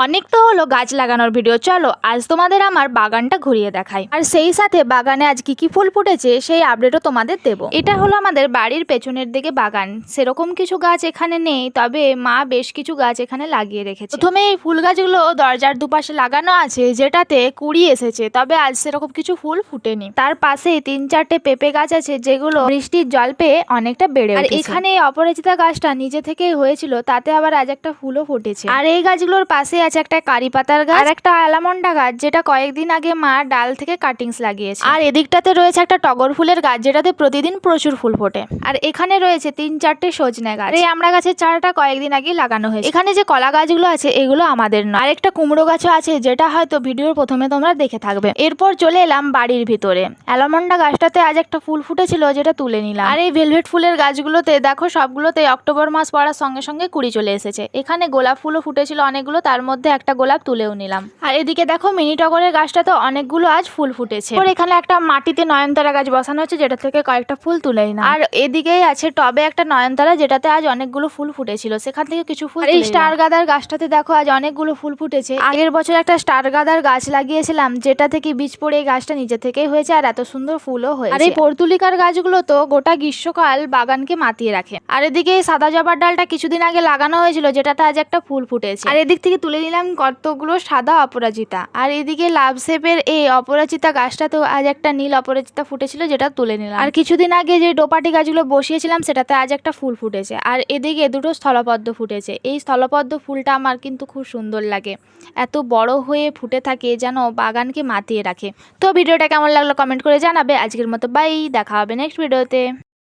অনেক তো হলো গাছ লাগানোর ভিডিও, চলো আজ তোমাদের আমার বাগানটা ঘুরিয়ে দেখাই। আর সেই সাথে বাগানে আজ কি কি ফুল ফুটেছে সেই আপডেটও তোমাদের দেবো। এটা হলো আমাদের বাড়ির পেছনের দিকে বাগান। সেরকম কিছু গাছ এখানে নেই, তবে মা বেশ কিছু গাছ এখানে লাগিয়ে রেখেছে। প্রথমে এই ফুল গাছগুলো দরজার দুপাশে লাগানো আছে, যেটাতে কুড়ি এসেছে, তবে আজ সেরকম কিছু ফুল ফুটেনি। তার পাশে 3-4টে পেঁপে গাছ আছে, যেগুলো বৃষ্টির জল পেয়ে অনেকটা বেড়ে উঠেছে। আর এখানে এই অপরাজিতা গাছটা নিজে থেকেই হয়েছিল, তাতে আবার আজ একটা ফুলও ফুটেছে। আর এই গাছগুলোর পাশে আছে একটা কারি পাতার গাছ আর একটা অ্যালামন্ডা গাছ, যেটা কয়েকদিন আগে মা ডাল থেকে কাটিংস লাগিয়েছে। আর এদিকটাতে রয়েছে একটা টগর ফুলের গাছ, যেটাতে প্রতিদিন প্রচুর ফুল ফোটে। আর এখানে রয়েছে 3-4টে সজনে গাছ। এই আমড়া গাছের চারাটা কয়েকদিন আগে লাগানো হয়েছে। এখানে যে কলা গাছগুলো আছে এগুলো আমাদের নয়। আর একটা কুমড়ো গাছও আছে, যেটা হয়তো ভিডিওর প্রথমে তোমরা দেখে থাকবে। এরপর চলে এলাম বাড়ির ভিতরে। অ্যালামন্ডা গাছটাতে আজ একটা ফুল ফুটেছিল, যেটা তুলে নিলাম। আর এই ভেলভেট ফুলের গাছগুলোতে দেখো, সবগুলোতে অক্টোবর মাস পড়ার সঙ্গে সঙ্গে কুড়ি চলে এসেছে। এখানে গোলাপ ফুলও ফুটেছিল অনেকগুলো, তার মধ্যে একটা গোলাপ তুলেও নিলাম। আর এদিকে দেখো মিনি টগরের গাছটাতে অনেকগুলো আজ ফুল ফুটেছে। আর এখানে একটা মাটিতে নয়নতারা গাছ বসানো হচ্ছে, যেটা থেকে কয়েকটা ফুল তুলেই না। আর এদিকেই আছে টবে একটা নয়নতারা, যেটাতে আজ অনেকগুলো ফুল ফুটেছিল, সেখান থেকে কিছু ফুল। এই স্টার গাদার গাছটাতে দেখো আজ অনেকগুলো ফুল ফুটেছে। আগের বছর একটা স্টার গাদার গাছ লাগিয়েছিলাম, যেটা থেকে বীজ পড়ে এই গাছটা নিজে থেকেই হয়েছে, আর এত সুন্দর ফুলও হয়েছে। আর এই পর্তুলিকার গাছগুলো তো গোটা গ্রীষ্মকাল বাগানকে মাতিয়ে রাখে। আর এদিকে সাদা জবার ডালটা কিছুদিন আগে লাগানো হয়েছিল, যেটাতে আজ একটা ফুল ফুটেছে। আর এদিক থেকে তুলে নিলাম কতগুলো সাদা অপরাজিতা। আর এদিকে লাভ শেপের এই অপরাজিতা গাছটা তো আজ একটা নীল অপরাজিতা ফুটেছিল, যেটা তুলে নিলাম। আর কিছুদিন আগে যে ডোপাটি গাছগুলো বসিয়েছিলাম, সেটাতে আজ একটা ফুল ফুটেছে। আর এদিকে দুটো স্থলপদ্ম ফুটেছে। এই স্থলপদ্ম ফুলটা আমার কিন্তু খুব সুন্দর লাগে, এত বড় হয়ে ফুটে থাকে, যেন বাগানকে মাতিয়ে রাখে। তো ভিডিওটা কেমন লাগলো কমেন্ট করে জানাবে। আজকের মতো বাই, দেখা হবে নেক্সট ভিডিওতে।